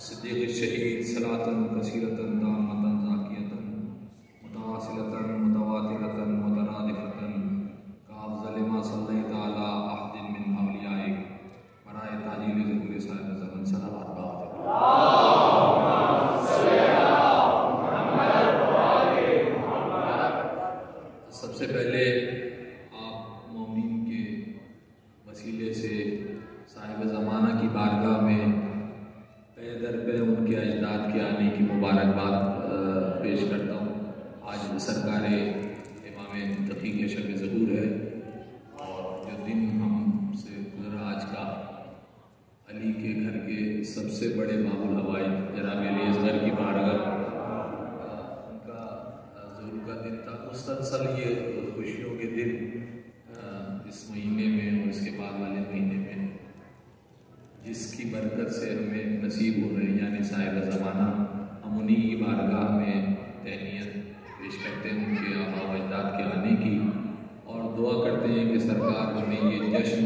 सिद्दीक़ शहीद सलातन कसीरतन दामतन ज़ाकियतन मुतवासिलतन मुतवातिरतन मुतरादिफतन काफ़ज़ल मा सल्लैता अला अहदिन मिन औलियाइक बराए ताजील ज़िक्र साहिब ज़मान सलावत बात। सबसे पहले आप मोमिन के वसीले से साहिब ज़माना की बारगाह में पे दर पे उनके अजदाद के आने की मुबारकबाद पेश करता हूँ। आज सरकार इमाम तकी के शब ज़हूर है और जो दिन हमसे गुजरा आज का अली के घर के सबसे बड़े बाबुल हवाई जनाब अली असगर की बारगाह उनका ज़हूर का दिन था। मुसलसल ये खुशियों के दिन इस महीने में और इसके बाद वाले महीने में जिसकी बरकत से हमें नसीब हो रहे हैं, यानी साहिब ज़माना, हम उन्हीं की बारगाह में तहनीयत पेश करते हैं उनके आबा व अजदाद के आने की और दुआ करते हैं कि सरकार हमें ये जश्न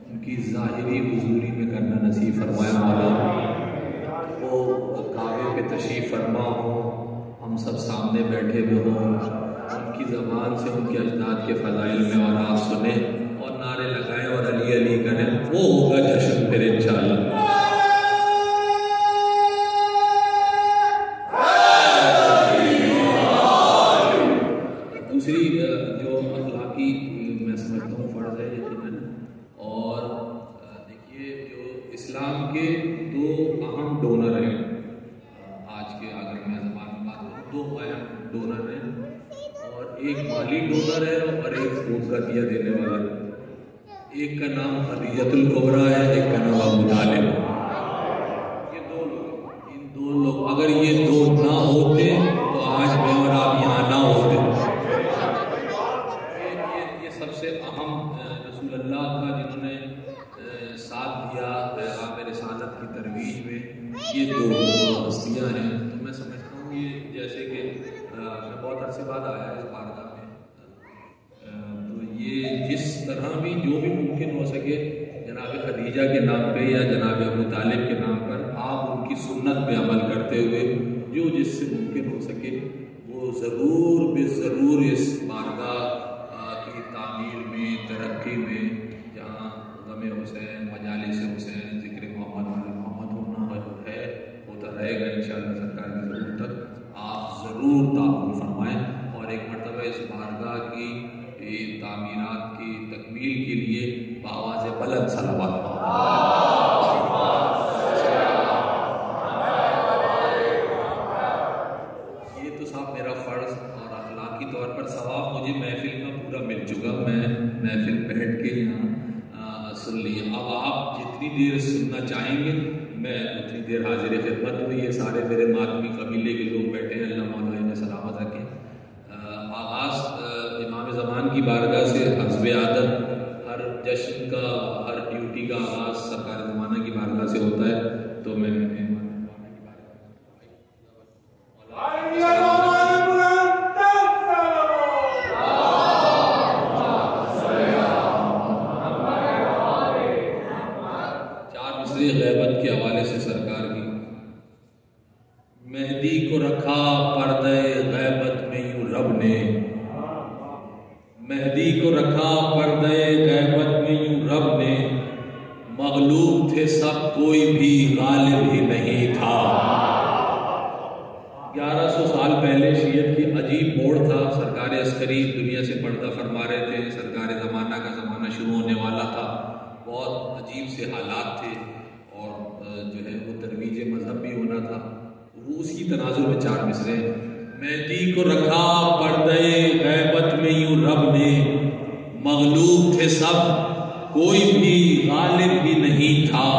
उनकी ज़ाहिरी हुजूरी में करना नसीब फरमाया। मौला वो काबे पे तशरीफ़ फरमा हो, हम सब सामने बैठे हुए हों, उनकी ज़बान से उनके अजदाद के फ़ज़ाइल में और आप सुने और नारे लगाएं और अली अली करें, वो होगा जश्न फिर इंशाअल्लाह। दूसरी जो अखलाकी मैं समझता हूँ फ़र्ज़ है यकीनन, और देखिए जो इस्लाम के दो अहम डोनर हैं आज के, अगर मैं ज़बान में बात करूँ, दो अहम डोनर हैं और एक माली डोनर है और एक खून का दिया देने वाला है। एक का नाम खदीजतुल कुबरा है, एक का नाम अबू तालिब। ये दो लोग, इन दो लोग, अगर ये दो ना होते तो आज मैं और आप यहाँ ना होते। ये सबसे अहम रसूलुल्लाह का जिन्होंने साथ दिया पैगाम रिसालत की तरवीज में, ये दो हस्तियाँ हैं। तो मैं समझता हूँ ये जैसे कि मैं बहुत अरसे बाद आया इस बारगाह में, तो ये जिस तरह भी जो भी मुमकिन हो सके जनाब खदीजा के नाम पे या जनाब अबू तालिब के नाम पर आप उनकी सुन्नत पे अमल करते हुए जो जिससे मुमकिन हो सके वो ज़रूर बेज़रूर इस बारगाह की तामीर में, तरक्की में, जहाँ गमे हुसैन, मजालिस हुसैन, ज़िक्र मोहम्मद होना है, होता रहेगा इंशाअल्लाह सरकार की ज़रूरत तक, आप ज़रूर ताउन फरमाएँ और एक मरतबा इस बारगाह की तामीरात की तकमील के लिए आवाज़ बुलंद सलावत। ये तो साहब मेरा फ़र्ज़ और अखलाकी तौर पर सवाब मुझे महफिल का पूरा मिल चुका। मैं महफिल बैठ के यहाँ सुन ली। अब आप जितनी देर सुनना चाहेंगे मैं उतनी देर हाजिर खिदमत हूँ। ये सारे मेरे मातमी कबीले के लोग बैठे हैं, अल्लाह मौला इन्हें सलामत रखें। आगाज़ इमाम ज़मान की बारगाह से हस्ब आदत हर जश्न का, हर ड्यूटी का आगाज़ सरकार ज़माना की बारगाह से होता है। तो मैं चार मिसरे ग़ैबत के हवाले से सरकार की, मेहदी को रखा पर्दे ग़ैबत में यूं रब ने, मेहदी को रखा पर्दे ग़ैबत में यूं रब ने, मग़लूब थे सब कोई भी गालिब ही नहीं था। 1100 साल पहले शीयत की अजीब मोड़ था। सरकार अस्करी दुनिया से पर्दा फरमा रहे थे, सरकार ज़माना का ज़माना शुरू होने वाला था, बहुत अजीब से हालात थे और जो है वो तरवीज मज़हब भी होना था। वो उसकी तनाजुर में चार मिसरे, मेहदी को रखा पर्दे ग़ैबत में यूं रब ने, मग़लूब थे सब कोई भी गालिब भी नहीं था।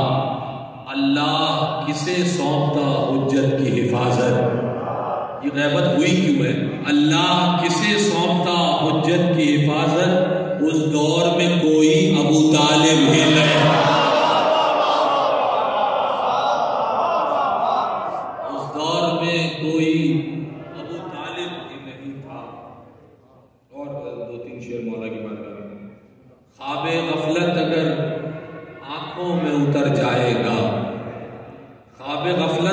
अल्लाह किसे सौंपता हुज्जत की हिफाजत। ये ग़ैबत हुई क्यों है? अल्लाह किसे सौंपता हुज्जत की हिफाजत, उस दौर में कोई अबू तालिब ही नहीं, उस दौर में कोई अबू तालिब ही नहीं था। और दो तीन शेर मौला की बात करें। ख्वाबे गफलत अगर आंखों में उतर जाएगा, ख्वाबे गफलत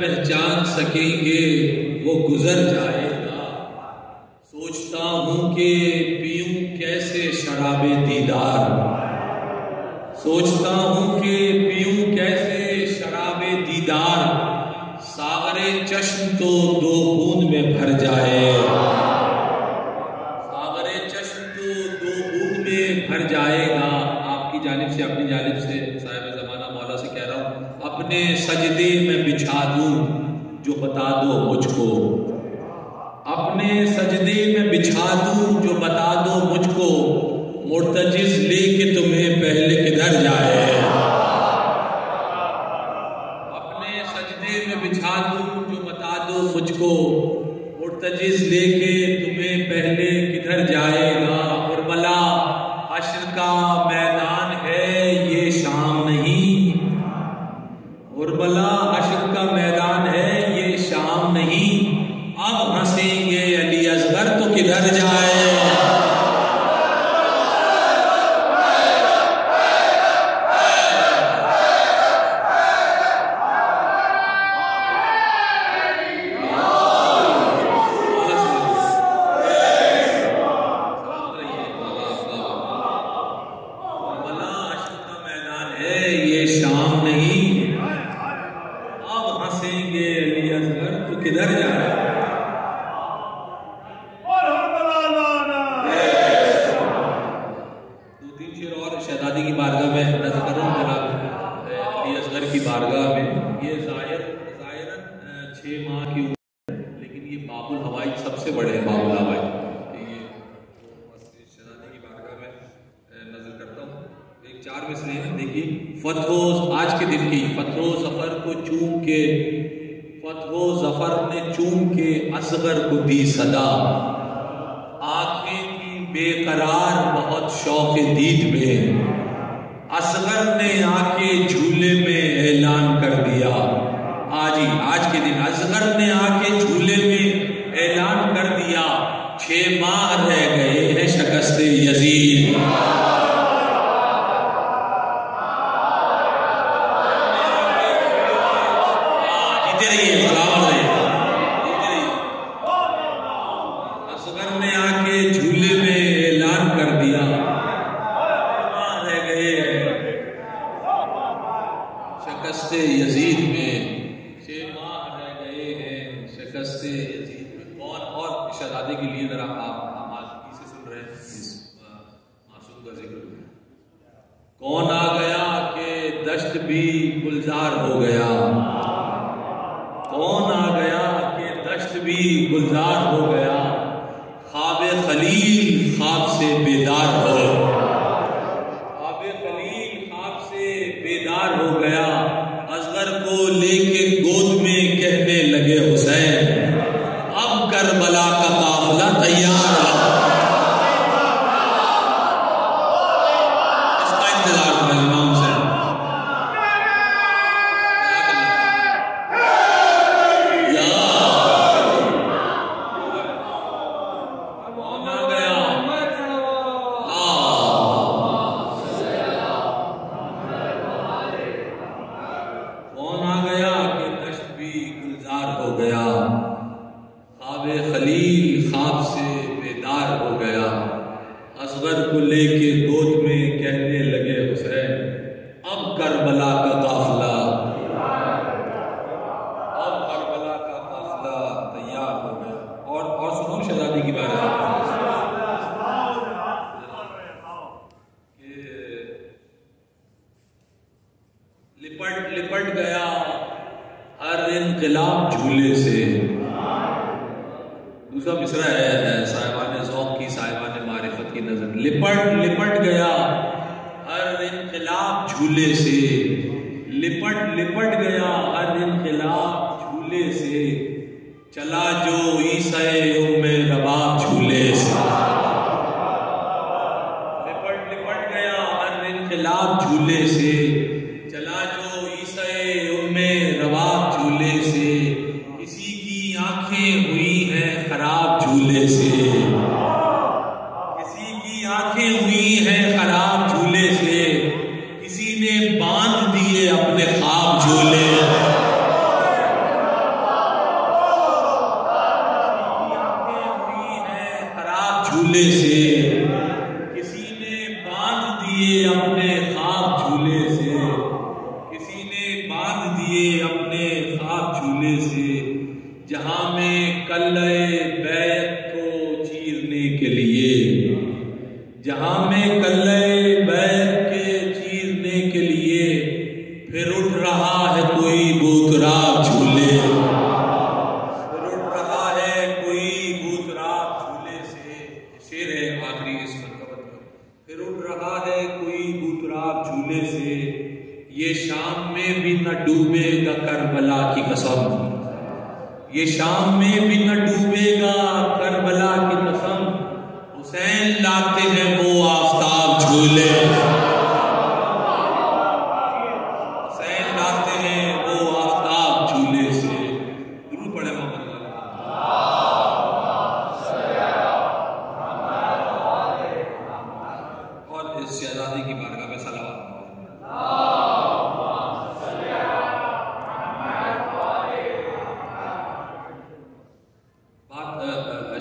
पहचान सकेंगे वो गुजर जाएगा। सोचता हूं कि पीऊं कैसे शराबे दीदार, सोचता हूं कि पीऊं कैसे शराबे दीदार, सागरे चश्म तो दो बूंद में भर जाए, सागरे चश्म तो दो बूंद में भर जाएगा। आपकी जानिब से, अपनी जानिब से साहिब ज़माना मौला से कह रहा हूं, अपने सजदे में बिछा दूं जो बता दो मुझको, अपने सजदे में बिछा दूं जो बता दो मुझको, मुर्तजिज़ लेके तुम्हें पहले किधर जाए, अपने सजदे में बिछा दूं जो बता दो मुझको, मुर्तजिज़ लेके तुम्हें पहले किधर जाएगा। कुर्बला हश्र का मैदान है ये शाम नहीं, कुर्बला हश्र का मैदान है ये शाम नहीं, अब हंसेंगे अली असगर तो किधर जाए। ये शाम नहीं, अब हंसेंगे अली असगर तो किधर जाए। दो तीन शेर और शहजादी की बारगाह में नजर करूं जनाब अली असगर की बारगाह में। ये ज़ाहिरन 6 माह की उम्र है, लेकिन ये बाबुल हवाई सबसे बड़े हैं, बाबुल हवाई। ये शहजादी की बारगाह में नजर करता हूँ। एक 4 मिसरे हैं, देखिए। फतहो आज के दिन की फतहो ज़फ़र को चूम के, फतहो ज़फ़र ने चूम के असगर को दी सदा, आंखें थी बेकरार बहुत शौक़ दीद में, असगर ने आके झूले में ऐलान कर दिया। आज के दिन असगर ने आके झूले में ऐलान कर दिया, 6 माह रह गए हैं शिकस्ते यज़ीद। असगर ने आके झूले में ऐलान कर दिया, रह गए शिकस्ते यजीद में, 6 माह रह गए हैं शिकस्ते यजीद में। कौन और शहजादे के लिए जरा आप आज़की से सुन रहे हैं इस मासूम का जिक्र। कौन आ गया कि दश्त भी गुलजार हो गया, कौन आ गया कि दश्त भी गुलजार हो गया, ख्वाब खलील ख्वाब से बेदार हो, ख्वाब खलील ख्वाब से बेदार हो गया, असगर को लेके गोद में कहने लगे हुसैन, अब करबला का काफिला तैयार है। इसका इंतजार था इमाम हुसैन। खलील ख्वाब से बेदार हो गया, असगर को लेके गोद में कहने लगे हुसैन, अब करबला का काफिला, अब करबला का काफिला तैयार हो गया। और सुनो शहजादी की बात है, लिपट गया हर इनकलाब झूले से। दूसरा मिसरा है साहिबान ज़ौक़ की, साहिबान मारिफत की नजर। लिपट गया हर इनकलाब झूले से, लिपट गया हर इनकलाब झूले से, चला जो ईसाए उम्मे रबाब झूले से। लिपट गया हर इनकलाब झूले से, चला जो ईसाए उम्मे रबाब झूले से, किसी की आंखें हुई हैं खराब झूले से, किसी की आंखें हुई हैं खराब झूले से, किसी ने बांध दिए अपने ख्वाब झूले। में खाक झूले से, जहां में कल्ले बैत को चीरने के लिए, जहां में कल्ले बैत के चीरने के लिए फिर उठ रहा है कोई बूतराब झूले, फिर उठ रहा है कोई बूतराब झूले से। शेर है आखिरी इस मरतबत का। फिर उठ रहा है कोई बूतराब झूले से, ये शाम में भी न डूबेगा करबला की कसम, ये शाम में भी न डूबेगा करबला की कसम। हुसैन लाते हैं वो आफताब झूले, हुसैन लाते हैं वो आफताब झूले से। दुरूद पढ़े मोहम्मद। और इस शहजादी की बारगाह में सलावत।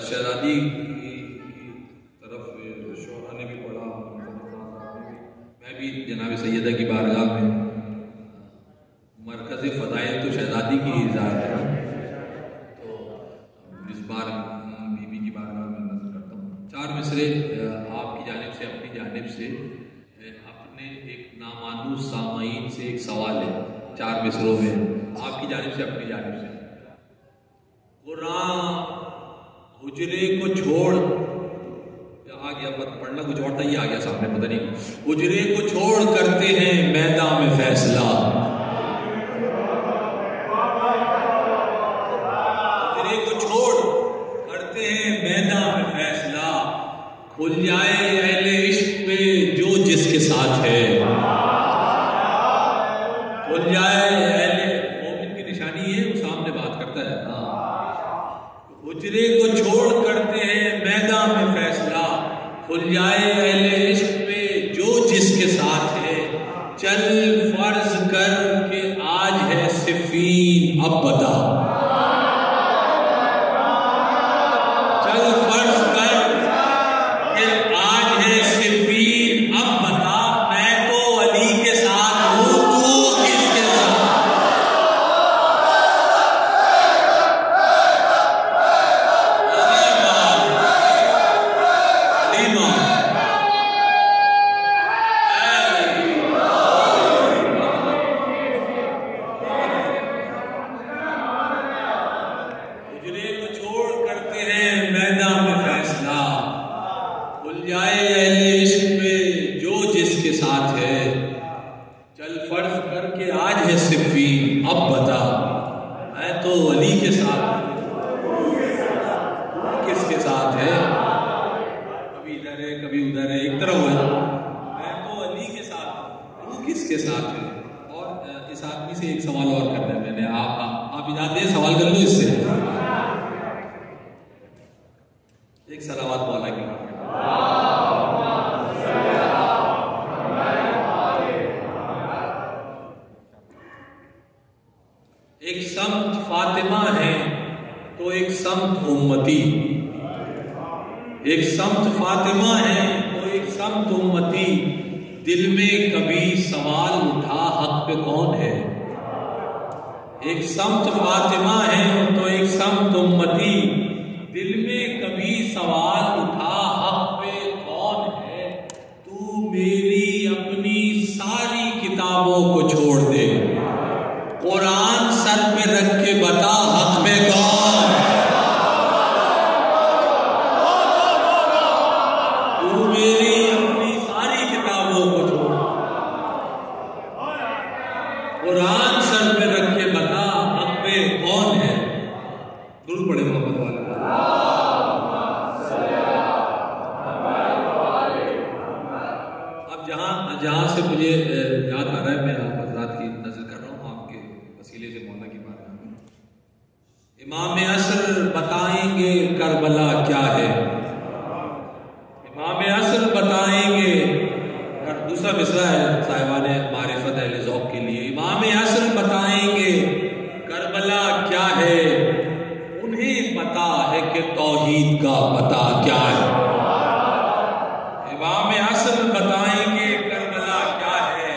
शहजादी की तरफ शोहरा ने भी पढ़ा, मैं भी जनाब सैयदा की बारगाह में मरकज़ फ़दाइल तो शहजादी की इज़ार है, तो इस बार बीबी की बारगाह में नज़र करता हूँ। 4 मिसरे आपकी जानिब से, अपनी जानिब से, अपने एक नामानूस सामाईन से एक सवाल है 4 मिसरों में, आपकी जानिब से, अपनी जानिब से। कुरान हुजरे को छोड़, आ गया पढ़ना कुछ और था, ये आ गया सामने, पता नहीं। हुजरे को छोड़ करते हैं मैदान में फैसला, हुजरे को छोड़ करते हैं मैदान में फैसला। खुल जाए अहले इश्क पे जो जिसके साथ है, खुल जाए अहले, मोमिन की निशानी है वो सामने बात करता है। हुजरे को छोड़ करते हैं मैदान में फैसला, खुल जाए अहले इश्क पे जो जिसके साथ है। चल फर्ज कर के आज है सिफ़ीन, अब बता, चल फर्ज कर के आज है सिफ़ीन, अब बता। मैं तो अली के साथ हूँ, तू किसके साथ? एक समत फातिमा है तो एक समत उम्मती, एक समत फातिमा है तो एक समत उम्मती। दिल में कभी सवाल उठा हक पे कौन है? एक समत फातिमा है तो एक समत उम्मती। दिल में कभी सवाल उठा हक पे कौन है? तू मेरी अपनी सारी किताबों को छोड़ दे, कुरान सर पे रख के बता हक में कौन? तू मेरी अपनी सारी किताबों को छोड़, कुरान सर पे रख के बता हक में कौन है? दुरूद पढ़े मोहम्मद वाले। अब जहां से मुझे याद आ रहा है, मैं आप हज़रात की नजर कर रहा हूँ आपके वसीले से मौला की बात में। इमाम असर बताएंगे करबला क्या है, इमाम असर बताएंगे। दूसरा मिसरा है साहिबाने मारिफत अहले ज़ौक़ के लिए। इमाम असर बताएंगे करबला क्या है, उन्हें पता है कि तौहीद का पता क्या है। इमाम असर बताएंगे करबला क्या है,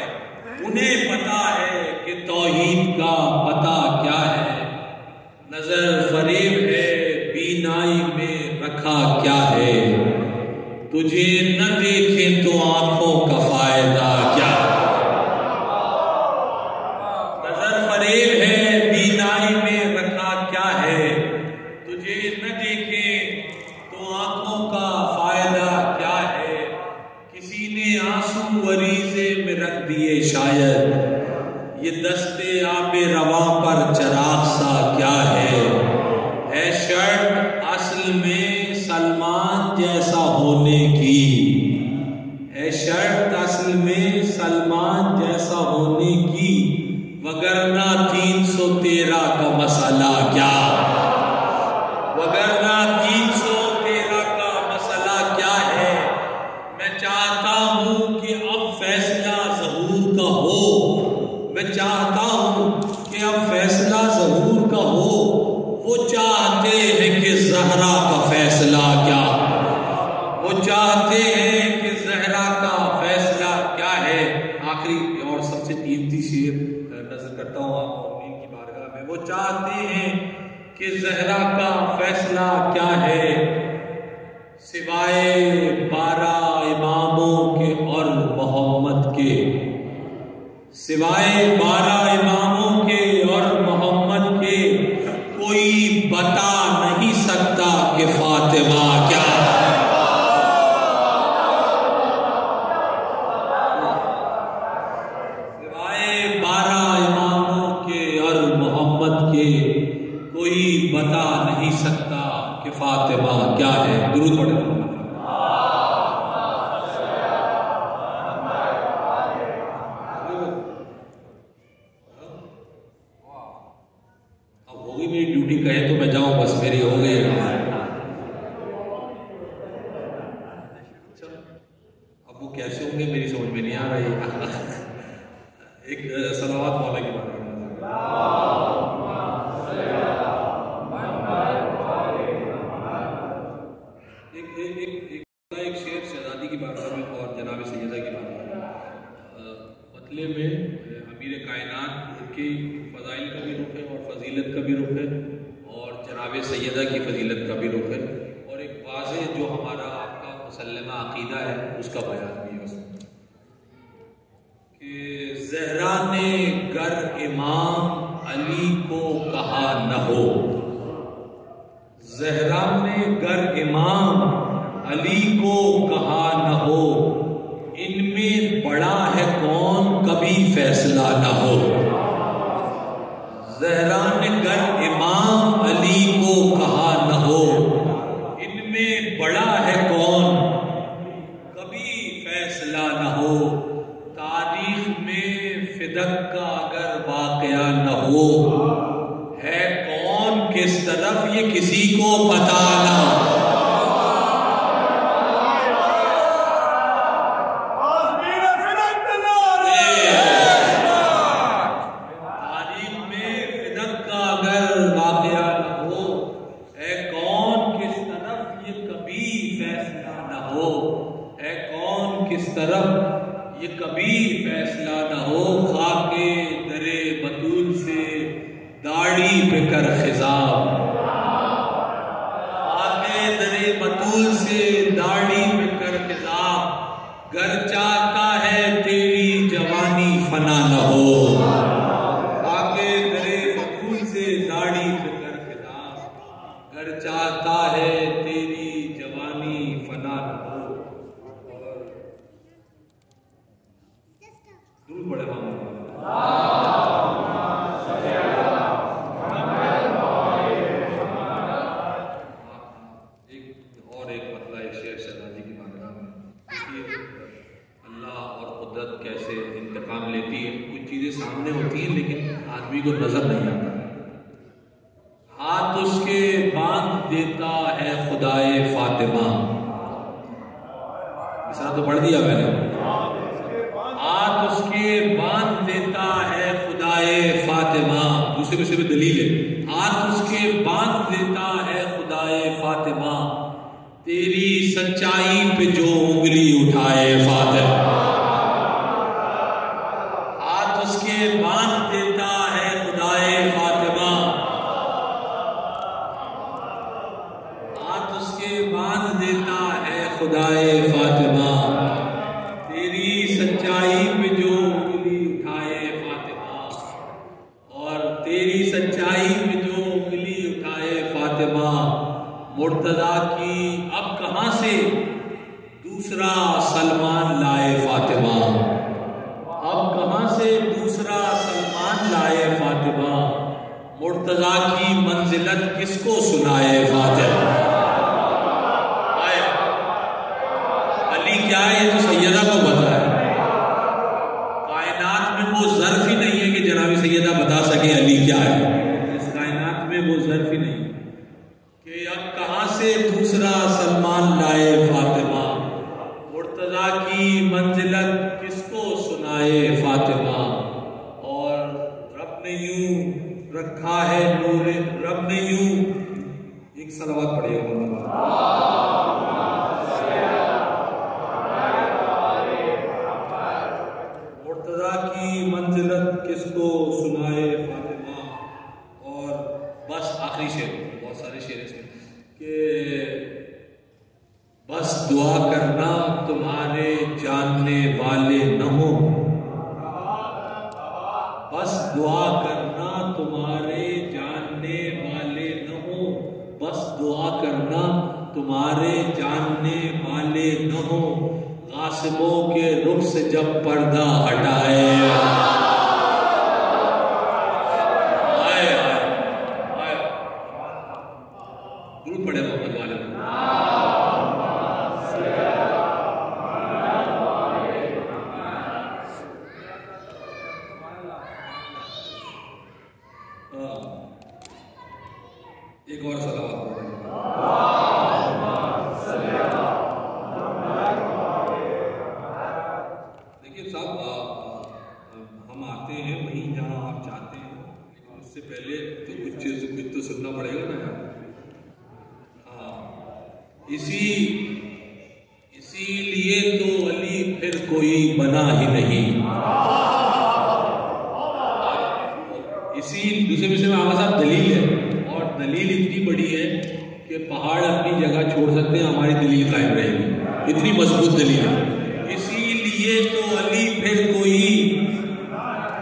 उन्हें पता है कि तौहीद का पता क्या पर चराग सा क्या है शर्त असल में सलमान जैसा होने की, है शर्त असल में सलमान जैसा होने की, वगरना 313 का मसला क्या, वगरना 313 का मसला क्या है। मैं चाहता हूं कि अब फैसला ज़हूर का हो, मैं चाहता हूं कि अब फैसला ज़हूर का हो। वो चाहते हैं कि ज़हरा का फैसला क्या, वो चाहते हैं कि ज़हरा का फैसला क्या है। आखिरी और सबसे कीमती शेर नजर करता हूँ आप मौमीन की बारगाह में। वो चाहते हैं कि ज़हरा का फैसला क्या है, सिवाय 12 इमामों के और मोहम्मद के, सिवाय 12 इमामों के और मोहम्मद के कोई बता नहीं सकता कि फातिमा क्या है। सिवाय 12 इमामों के और मोहम्मद के कोई बता नहीं सकता कि फातिमा क्या है। दुरूद पढ़े। मेरी ड्यूटी कहे तो मैं जाऊं, बस मेरी हो गई। अब वो कैसे होंगे मेरी समझ में नहीं आ रही। एक सलावत मौला की बात एक शेर शहजादी की बात में और जनाब सैयदा की बात मतले में अमीर कायनात के फ़ज़ाइल का भी रुख है और फजीलत का भी रुख है और जनाब सैयदा की फजीलत का भी रुख है और एक वाज़े जो हमारा आपका मुसल्लमा अक़ीदा है उसका बयान भी है उसमें कि ज़हरा ने गर इमाम अली को कहा न हो, ज़हरा ने गर इमाम अली को कहा न हो, इनमें बड़ा है कौन कभी फैसला न हो। ज़हरा ने गर इमाम अली को कहा न हो, इनमें बड़ा है कौन कभी फैसला न हो। तारीख में फिदक का अगर वाक़या न हो, है कौन किस तरफ ये किसी को पता ना। तरफ ये कभी फैसला न हो। खाके दरे बतूल से दाढ़ी पे कर खिजाब, खाके दरे बतूल से दाढ़ी पे कर खिजाब। घर चाहता है तेरी जवानी फना न हो, खाके दरे बतूल से दाढ़ी पे कर खिजाब। घर चाहता है तेरी जवानी फना न हो। बड़े एक मतलब एक शेर शहजादी की बारगाह में अल्लाह और कुदरत कैसे इंतकाम लेती है। कुछ चीजें सामने होती हैं लेकिन आदमी को नजर नहीं आता। हाथ उसके बांध देता है खुदाए फातिमा, मिसरा तो पढ़ दिया मैंने। हाथ उसके बांध देता है खुदाए फातिमा, दूसरे में सिर्फ दलील है। हाथ उसके बांध देता है खुदाए फातिमा, तेरी सच्चाई पे जो उंगली उठाए फातिमा। हाथ उसके बांध देता है खुदाए फातिमा, हाथ उसके बांध देता है खुदाए फातिमा, तेरी सच्चाई पे जो उंगली उठाए फातिमा। और तेरी सच्चाई पे जो उंगली उठाए फातिमा, मुर्तजा की अब कहां से दूसरा सलमान लाए फातिमा, अब कहां से दूसरा सलमान लाए फातिमा। मुर्तजा की मंजिलत किसको सुनाए फातिमा। अली क्या है ये तो सैयदा को पता है। कायनात में वो ज़र्फ ही नहीं है कि जनाबी सैयदा बता सके अली क्या है। इस कायनात में वो ज़र्फ ही नहीं कि अब कहाँ से दूसरा सलमान लाए फातिमा। मुर्तजा की मंजिलत किसको सुनाए फातिमा। और रब ने यूं रखा है नूर, रब ने यूं, एक सलावत पढ़िएगा। मुर्तजा की मंजिलत किसको सुनाए फातिमा। और बस आखिरी शेर, बहुत सारे शेर इसमें कि बस दुआ करना तुम्हारे जानने वाले न हो। बस दुआ करना तुम्हारे जानने वाले न हो। बस दुआ करना तुम्हारे जानने वाले न हो। कासिमों के रुख से जब पर्दा हटाए। आए गुरु पढ़े मोहम्मद वाले। एक और सलावत देखिए साहब, हम आते हैं वहीं जहां आप चाहते हैं, लेकिन उससे पहले तो कुछ तो सुनना पड़ेगा ना यार। हाँ, इसीलिए तो अली फिर कोई बना ही नहीं। इसी दूसरे विषय में आवाज साहब दलील है, और दलील इतनी बड़ी है कि पहाड़ अपनी जगह छोड़ सकते हैं, हमारी दलील कायम रहेगी। इतनी मजबूत दलील है। इसीलिए तो अली फिर कोई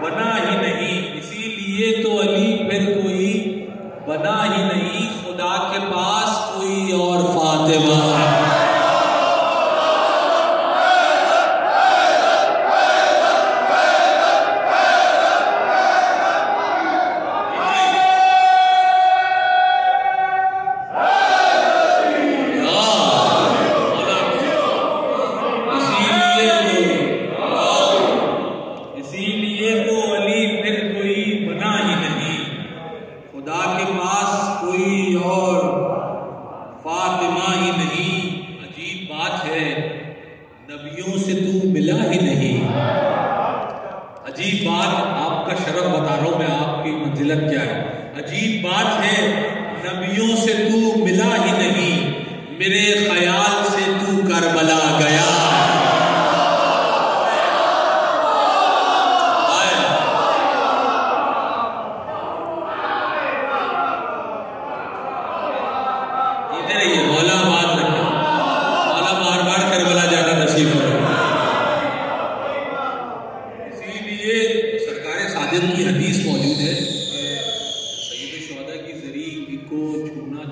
बना ही नहीं। इसीलिए तो अली फिर कोई बना ही नहीं। खुदा के पास कोई और फातिमा है। नबियों से तू मिला ही नहीं। अजीब बात, आपका शरफ बता रहा हूं मैं, आपकी मंजिलत क्या है। अजीब बात है, नबियों से तू मिला ही नहीं। मेरे ख्याल से तू करबला गया। की हदीस मौजूद है कि सैयद शुहदा की ज़री को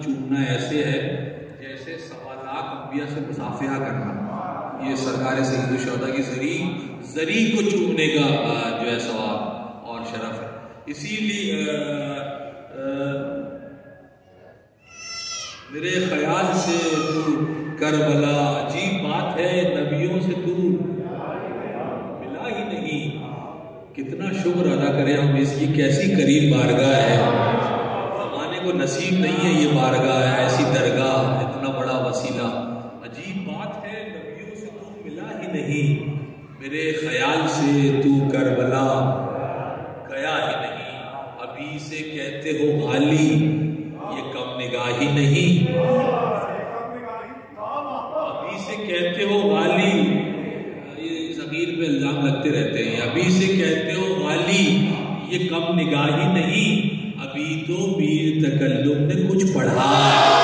चूमना ऐसे है जैसे 1.25 लाख अंबिया से मुसाफिहा करना। ये सरकार सैयद शुहदा की ज़री को चूमने का जो है सवाब और शरफ है। इसीलिए मेरे ख्याल से तू करबला। अजीब बात है, नबियों से तू मिला ही नहीं। कितना शुक्र अदा करें हम, इसकी कैसी करीब बारगाह है। ज़माने को नसीब नहीं है ये बारगाह है, ऐसी दरगाह, इतना बड़ा वसीला। अजीब बात है, नबियों से तू मिला ही नहीं। मेरे ख्याल से तू करबला गया ही नहीं। अभी से कहते हो गाली, ये कम निगाही नहीं। अभी से कहते हो गाली, ज़मीर पे इल्जाम लगते रहते हैं। अभी से कहते हो गाली, ये कम निगाही नहीं। अभी तो मीर तकल्लुम ने कुछ पढ़ा है।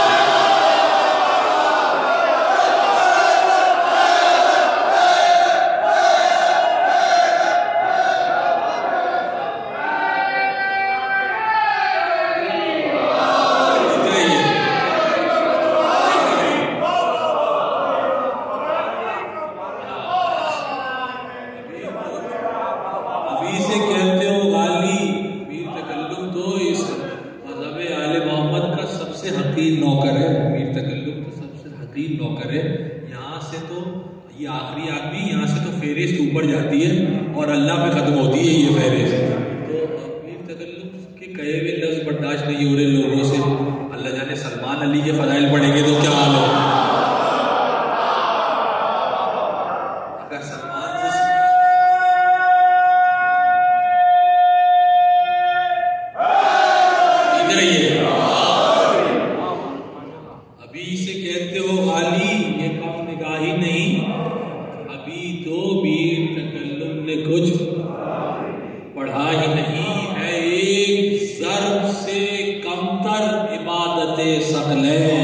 हकीर नौकर है मीर तकल्लुफ, तो सबसे हकीर नौकर है। यहाँ से तो ये आखिरी आदमी, यहाँ से तो फेरिस्त ऊपर जाती है और अल्लाह पे ख़त्म होती है ये फेरिस्त। तो मीर तकल्लुफ के कहे हुए लफ्ज़ बर्दाश्त नहीं हो रहे लोगों से। अल्लाह जाने सलमान अली के फ़ज़ाइल पढ़ेंगे तो क्या हाल होगा। अगर सलमान से अभी इसे कहते हो आली, ये कम निगाही नहीं। अभी तो मीर तकल्लुफ ने कुछ पढ़ा ही नहीं है। एक ज़र्ब से कमतर इबादते सकलैन है।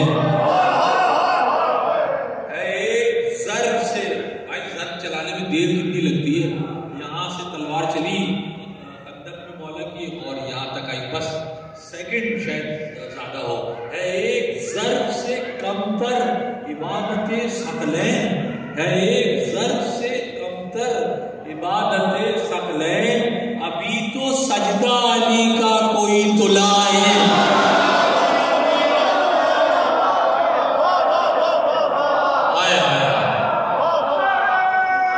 एक ज़र्ब से, भाई ज़र्ब चलाने में देर कितनी लगती है। यहाँ से तलवार चली खंदक में मौला की और यहाँ तक आई, बस सेकंड शायद ज्यादा हो। है एक ज़र्ब से कमतर इबादते सकलैन है। एक ज़र्ब से कमतर इबादते सकलैन। अभी तो सजदा अली का कोई तुला है।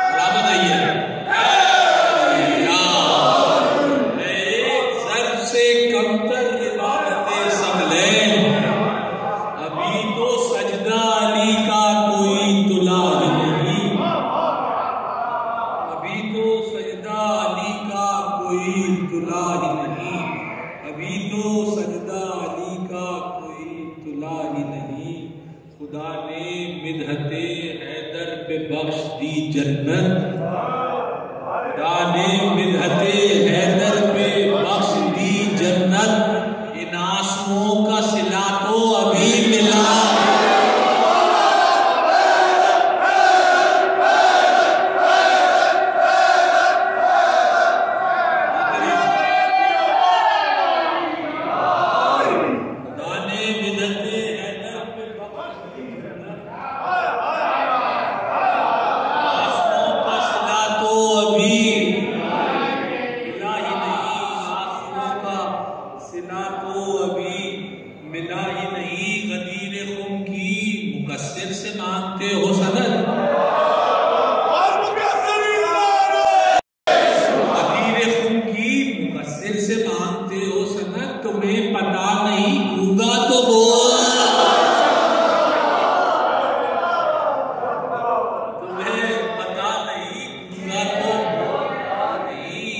सलामत रहिए। एक ज़र्ब से कमतर इबादते सकलैन। अभी तो सजदा अली का कोई तुला ही नहीं। अभी तो सजदा अली का कोई तुला ही नहीं। अभी तो सजदा अली का कोई तुला ही नहीं। खुदा ने मिन्हते हैदर पे बख्श दी जन्नत। खुदा ने मिन्हते हैदर पे बख्श दी जन्नत। इन आंसुओं का सिला तो अभी मिला। खुदा ने मिन्हते हैदर पे बख्श दी जन्नत। आंसुओं का सिला तो अभी मिला ही नहीं। आंसुओं का सिला तो अभी मिला ही नहीं। गदीर खुम की मुकस्सिर से मांगते हो सनद। गदीर खुम की मुकस्सिर से मांगते हो सनद। तुम्हें पता नहीं गूंगा तो बोल। तुम्हें पता नहीं गूंगा तो नहीं।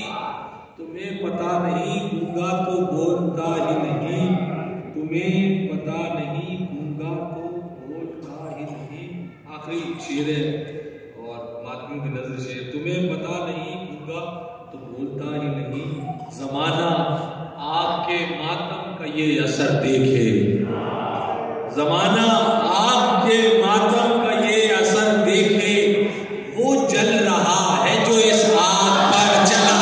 तुम्हें पता नहीं गूंगा तो बोलता ही नहीं। तुम्हें पता नहीं गूंगा तो बोलता ही नहीं। आखिरी शेर है और मातमी की नजर शेर। तुम्हें पता नहीं गूंगा तो बोलता ही नहीं। जमाना आपके मातम का ये असर देखे। जमाना आपके मातम का ये असर देखे। वो जल रहा है जो इस आग पर चला।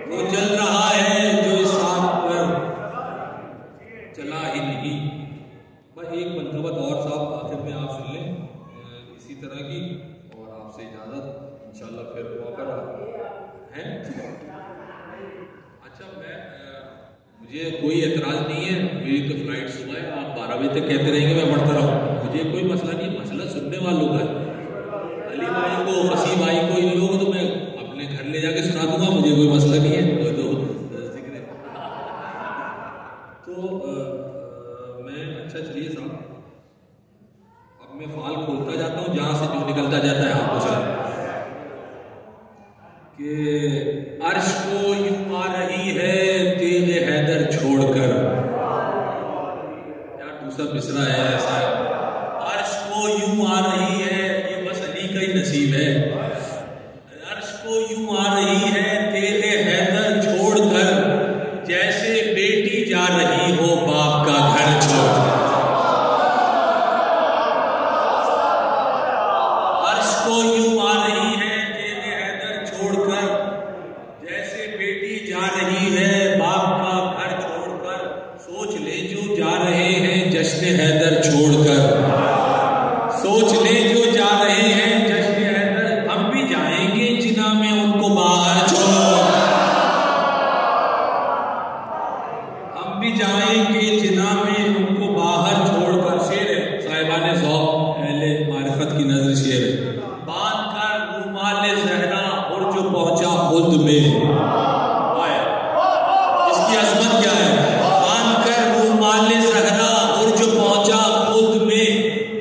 वो जल रहा है जो इस आग पर चला ही नहीं। बस एक मंतबत और साहब आखिर में आप सुन लें इसी तरह की, और आपसे इजाज़त इंशाल्लाह फिर मौका है। अच्छा, मुझे कोई एतराज़ नहीं है। मेरी तो फ्लाइट सुबह है। आप 12 बजे तक कहते रहेंगे, मैं पढ़ता रहूँ। मुझे कोई मसला नहीं। मसला सुनने वालों का। अली भाई को, फसी भाई को, इन लोगों को तो मैं अपने घर ले जाके सुना दूंगा। मुझे कोई मसला नहीं है। कोई तो जिक्र है। तो मैं, अच्छा चलिए साहब, अब मैं फाल खोलता जाता हूँ जहाँ से जो निकलता जाता है आपको सर। कि अर्श को यूं आ रही है तेरे हैदर छोड़कर। यार दूसरा मिसरा है ऐसा है। अर्श को यूं आ रही है, ये बस अली का ही नसीब है। अर्श को यूं आ रही है तेरे हैदर छोड़कर। जैसे बेटी जा रही हो बाप का घर छोड़। अर्श को यूं आ रही है तेरे हैदर छोड़कर। जिना में उनको बाहर छोड़, हम भी जाएंगे जिना में उनको बाहर छोड़कर। शेर है साहिबाने ज़ौक़ अहले मारिफत की नजर, शेर है। बांध कर रूमाले ज़हरा और जो पहुंचा खुद में, इसकी अज़मत क्या है। बांध कर रूमाले ज़हरा और जो पहुंचा खुद में,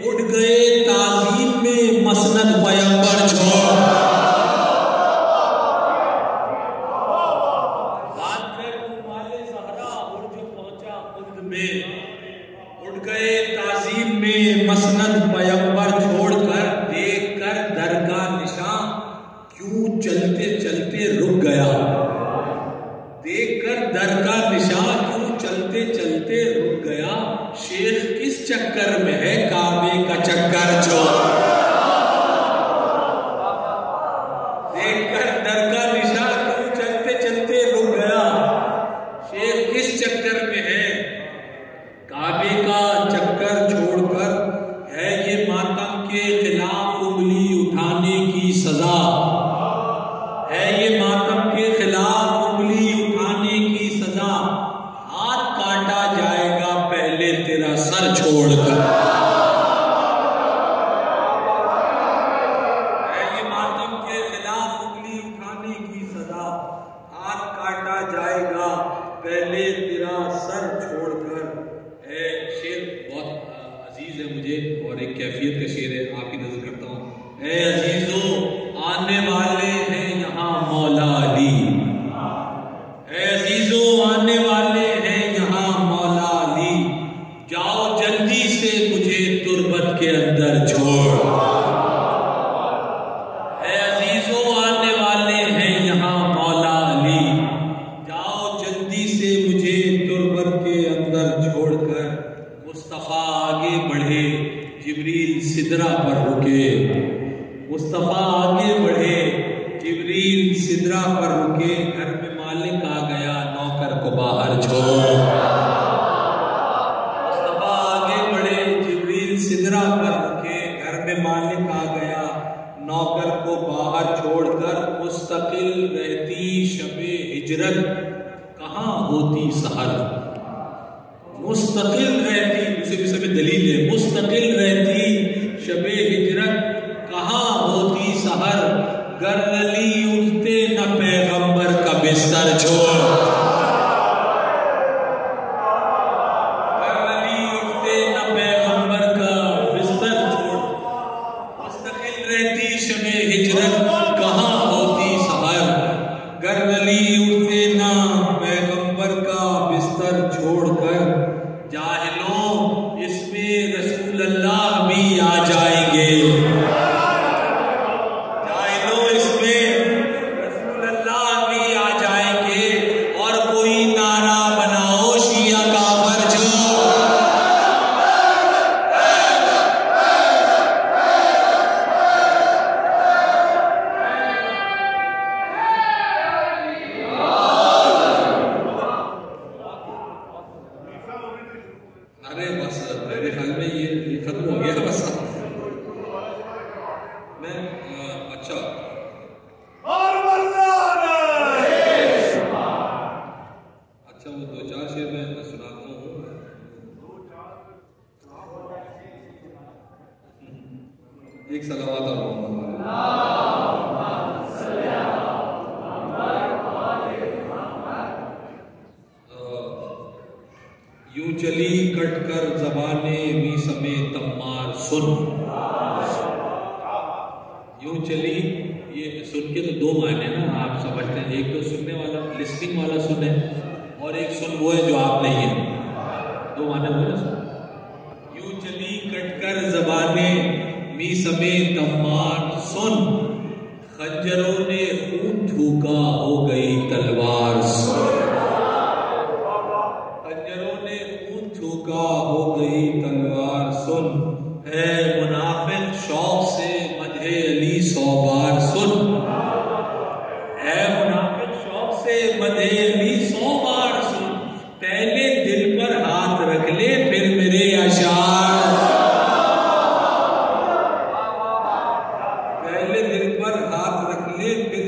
उठ गए ताज़ीम में मसनद पैगंबर छोड़। बांध कर रूमाले ज़हरा और जो पहुंचा खुद में, उठ गए ताज़ीम में मसनद पैगंबर छोड़कर। देख कर दर का निशान क्यों चलते चलते रुक गया, देखकर दर का निशान क्यों चलते चलते रुक गया। शेख किस चक्कर में है काबे का चक्कर छोड़, देखकर दर का निशान क्यों चलते चलते रुक गया। शेख किस चक्कर में है काबे का चक्कर छोड़कर। है ये मातम के खिलाफ उंगली उठाने की सजा, है ये मातम के खिलाफ उंगली उठाने की सजा। हाथ काटा जाएगा पहले तेरा सर छोड़कर, है ये मातम के खिलाफ उंगली उठाने की सजा। हाथ काटा जाएगा पहले तेरा सर छोड़कर। है शेर बहुत अजीज है मुझे और एक कैफियत का शेर है, आपकी नजर करता हूँ। है अजीजों आने वाले हैं यहाँ मौला अली, है अजीजों आने वाले हैं यहाँ मौला अली। जाओ जल्दी से मुझे तुरबत के अंदर छोड़, है अजीजों आने वाले हैं यहाँ मौला अली। जाओ जल्दी से मुझे तुरबत के अंदर छोड़कर। मुस्तफ़ा आगे बढ़े जिब्रील सिदरा पर रुके, मुस्तफ़ा आगे बढ़े जिब्रील सिदरा पर रुके। घर में मालिक आ गया नौकर को बाहर छोड़, मुस्तफ़ा आगे बढ़े जिब्रील सिदरा पर रुके। घर में मालिक आ गया नौकर को बाहर छोड़कर। मुस्तकिल रहती शबे हिजरत कहाँ होती सहर, मुस्तकिल रहती, उसे भी सभी दलील है। मुस्तकिल रहती शबे हिजरत कहाँ होती सहर। गर्रली उठते न पैगंबर का बिस्तर छोड़, गर्रली उठते न पैगंबर का बिस्तर छोड़। मुस्तकिल रहती शबे हिजरत कहाँ होती सहर। गर्रली उठते न पैगंबर का बिस्तर छोड़कर। जाहिलों इसमें रसूल अल्लाह भी आ जाएंगे, जाहिलों इसमें रसूल अल्लाह भी आ जाएंगे। और कोई नारा बनाओ शिया काफर छोड़, अरे बस मेरे ख्याल में ये खत्म हो गया बस। मैं अच्छा अच्छा वो दो चार शेर मैं सुनाता हूँ। एक सलावत और यूं चली कटकर जबाने मी समेत तम्मार सुन। यूं चली, ये सुन के तो दो मायने ना आप समझते हैं। एक तो सुनने वाला लिसनिंग वाला सुन है और एक सुन वो है जो आप नहीं है, दो मायने बोले सुन। यूं चली कटकर जबाने मी समेत तम्मार सुन। खंजरों ने खून थूका हो गई तलवार सुन, थूका हो गई तलवार सुन। है मुनाफिक शौक से मदहे अली 100 बार सुन, है मुनाफिक शौक से मदहे अली 100 बार सुन। पहले दिल पर हाथ रख ले फिर मेरे अशार, पहले दिल पर हाथ रख ले फिर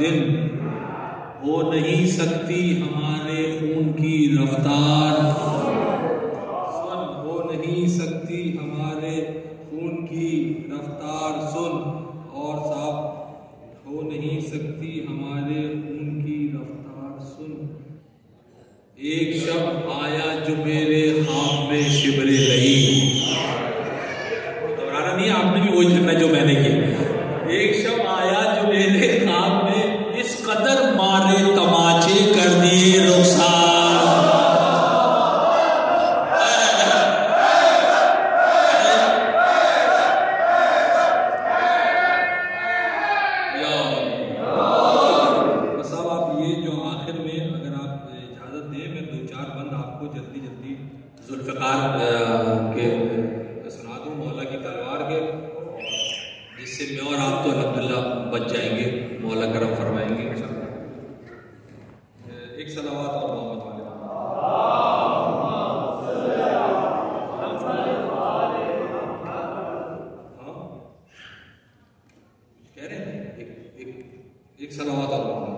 दिन हो नहीं सकती हमारे खून की रफ्तार। सुन, हो नहीं सकती हमारे खून की रफ्तार। सुन और साहब, हो नहीं सकती हमारे खून की रफ्तार। सुन, एक शब्द आया जो मेरे ख्वाब में शिबरे लई। घबराना नहीं, आपने भी वही करना जो मैंने किया। एक शब्द आया जो मेरे ख्वाब में इस कदर मारे तमाचे कर दिए रुखसार। साहब आप ये जो आखिर में अगर आप इजाजत दें, मैं 2-4 बंद आपको जल्दी जल्दी जुल्फ़िकार के सुना दूं, मौला की तलवार के, जिससे मैं और आप तो अल्हम्दुलिल्लाह बच जाएंगे, मौला करम फरमाएंगे इंशाअल्लाह। एक सलावत और मोहम्मद वाले कह रहे हैं, एक सलावत और मोहम्मद।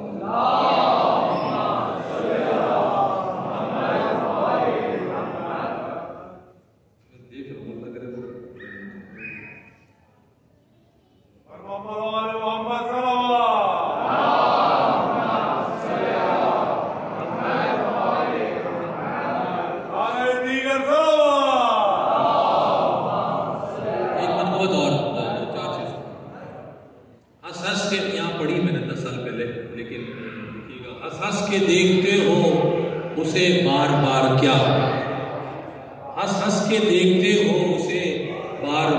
हंस के देखते हो उसे बार बार क्या, हंस हंस के देखते हो उसे बार।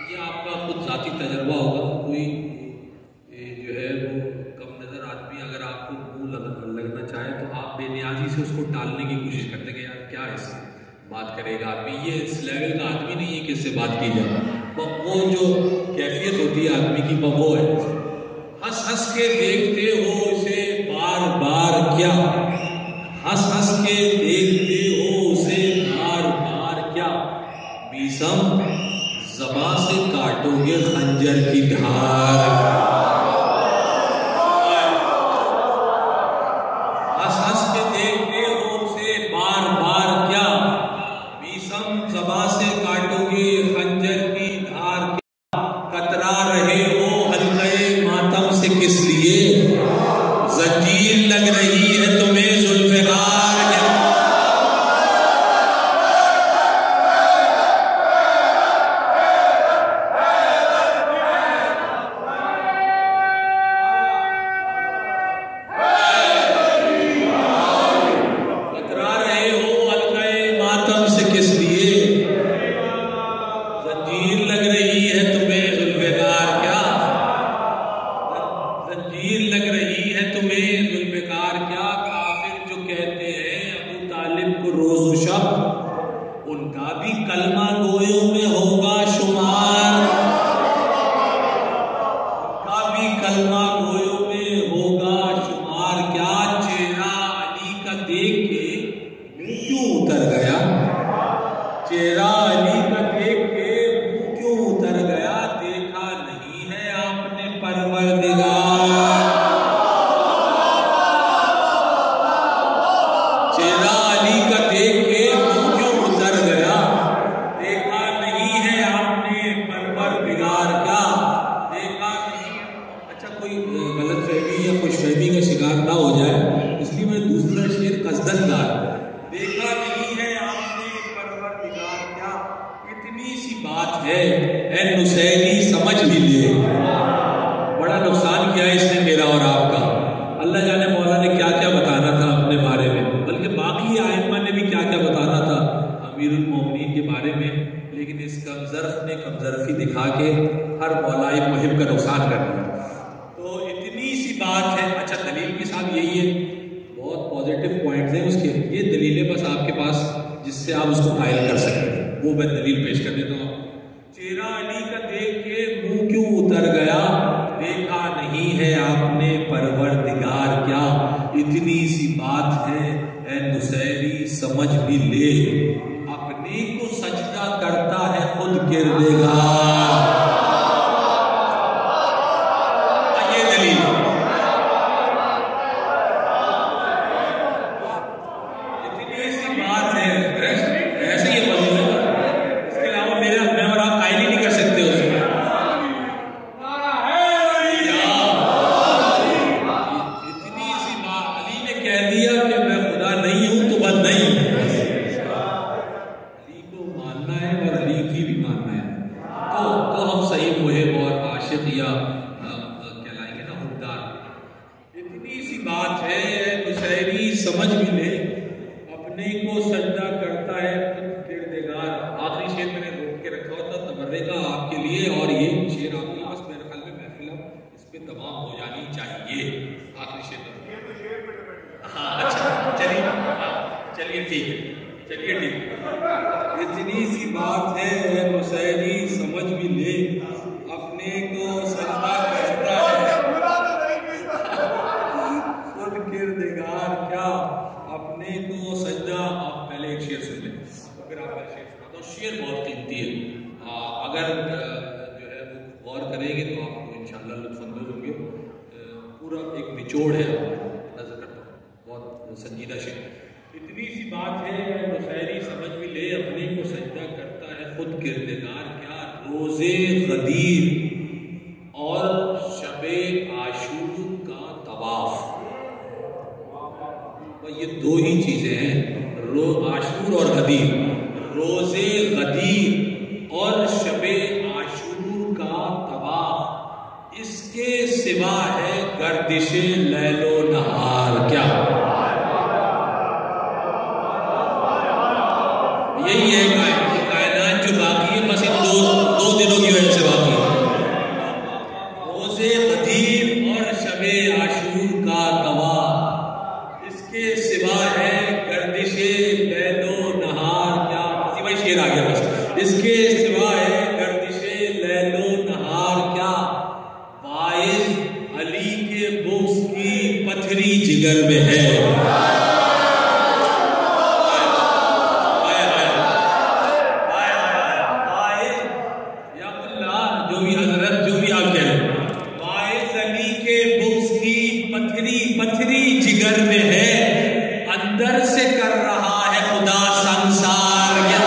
ये आपका खुद जाती तजर्बा होगा। कोई जो है वो कम नज़र आदमी अगर आपको मुंह लगना चाहे तो आप बेनियाजी से उसको टालने की कोशिश करते हैं कि यार क्या इससे बात करेगा आदमी, ये इस लेवल का आदमी नहीं है कि इससे बात की जाए। वो जो कैफियत होती है आदमी की वो है, हंस हंस के देखते हो उसे बार बार क्या, हंस हंस के देखते हो उसे बार बार क्या। बीसम ज़बां से काटोगे खंजर की धार। हंस हंस के देखते हो उसे बार बार क्या, बीसम ज़बां से काटोगे खंजर की धार। कतरा रहे हो हल्के मातम से किस लिए, जंजीर लग रही है तुम्हें जुल्फ़िकार क्या। कतरा रहे हो हल्के मातम से किस लिए, जंजीर लग रही है तुम्हें जुल्फ़िकार क्या। जंजीर लग रही है तुम्हें जुल्फ़िकार क्या। काफिर जो कहते हैं अबू तालिब को रोज़ो शब, उनका भी कलमा गोयों में होगा शुमार। उनका भी कलमा गोयों में होगा शुमार क्या। चेहरा अली का देख के मुंह क्यों उतर गया, चेहरा अली का देख के मुंह क्यों उतर गया। देखा नहीं है आपने परवरदिगार, चेहरा अली का देख के मुंह क्यों उतर गया। देखा नहीं है आपने परवरदिगार क्या, देखा नहीं। अच्छा, कोई गलतफहमी या खुशफहमी का शिकार ना हो जाए इसलिए मैं दूसरा शेर कसदन गा। देखा नहीं है आपने परवरदिगार क्या, इतनी सी बात है ए नुसैरी समझ भी ले। बड़ा नुकसान किया है इसने मेरा और आपका। अल्लाह जाने मौला ने क्या क्या बताना था अपने बारे में, बल्कि बाकी आइम्मा ने भी क्या क्या बताना था अमीरुल मोमिनीन के बारे में, लेकिन इस कमजर्फ ने कमजर्फी दिखा के हर मौलाई मुहिम का नुकसान कर दिया। तो इतनी सी बात है। अच्छा, दलील के साथ यही है, बहुत पॉजिटिव पॉइंट्स हैं उसके, ये दलीलें बस आपके पास जिससे आप उसको कायल कर सकते हैं, वो मैं दलील पेश कर देता हूँ। चेहरा अली का देख के मुंह क्यों उतर गया, देखा नहीं है आपने परवरदिगार क्या। इतनी सी बात है ए नुसैरी समझ भी ले, अपने को सजदा करता है खुद किरदेगार। ये दलील है। कहलाएंगे ना हुक्मदार। इतनी सी बात है मुशहरी समझ भी ले, अपने को सजदा करता है किरदेगार। आखिरी शेर मैंने रोक के रखा हुआ था तबर्रे का आपके लिए, और ये शेर आपके पास मेरे ख्याल में महफिल इस पे तमाम हो जानी चाहिए। आखिरी शेर हाँ अच्छा चलिए ठीक है, चलिए ठीक है। इतनी सी बात है मुशहरी समझ भी ले, अपने को सजदा करता है खुद किरदेगार क्या, अपने को सजदा। आप पहले एक शेर सुन लें तो फिर आपका शेर सुना। तो शेर बहुत कीमती है, अगर जो है वो गौर करेंगे तो आपको इंशाअल्लाह लुत्फ़अंदोज़ होंगे। पूरा एक निचोड़ है, नजर करता हूँ, बहुत संजीदा शेर। इतनी सी बात है मुशहरी समझ भी ले, अपने को सजदा करता है खुद किरदेगार क्या, रोज़े गदीर और शबे आशूर का तवाफ। ये दो ही चीजें हैं, आशूर और गदीर। रोज़े गदीर और शबे आशूर का तवाफ, इसके सिवा है गर्दिशे लैलो नहार क्या। यही है कायनात जो बाकी है, बस इन दो दिनों की वजह से बाकी है। रोज़े गदीर और शबे आशूर का तवाफ, इसके सिवा है गर्दिशे लैलो नहार क्या। इसी भाई शेर आ गया बस। इसके सिवा है गर्दिशे लैलो नहार क्या, वाइज अली के बुक्स की पथरी जिगर में है। पथरी जिगर में है, अंदर से कर रहा है खुदा संसार क्या।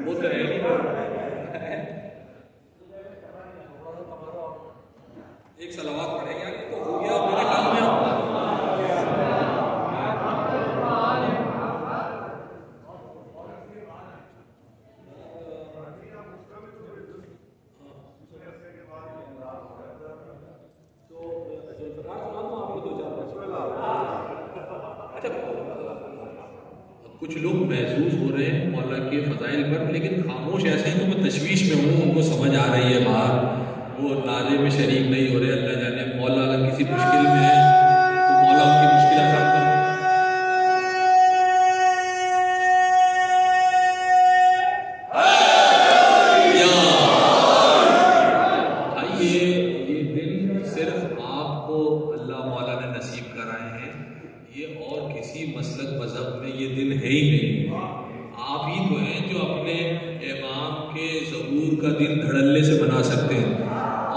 वो तो है एक सलावत पढ़ेंगे तो हो गया मेरे ख्याल में। कुछ लोग महसूस हो रहे हैं मौला के फ़ज़ाइल पर, लेकिन खामोश ऐसे हैं तो मैं तशवीश में हूँ। उनको समझ आ रही है बात, वो नारे में शरीक नहीं हो रहे। अल्लाह जाने मौला अगर किसी मुश्किल में है तो मौला उनकी मुश्किल आसान कर। ये दिन सिर्फ आपको अल्लाह मौला ने नसीब कराए हैं, ये और किसी मसलक मजहब में ये दिन है ही नहीं। आप ही तो हैं जो अपने इमाम के ज़हूर का दिन धड़ल्ले से मना सकते हैं,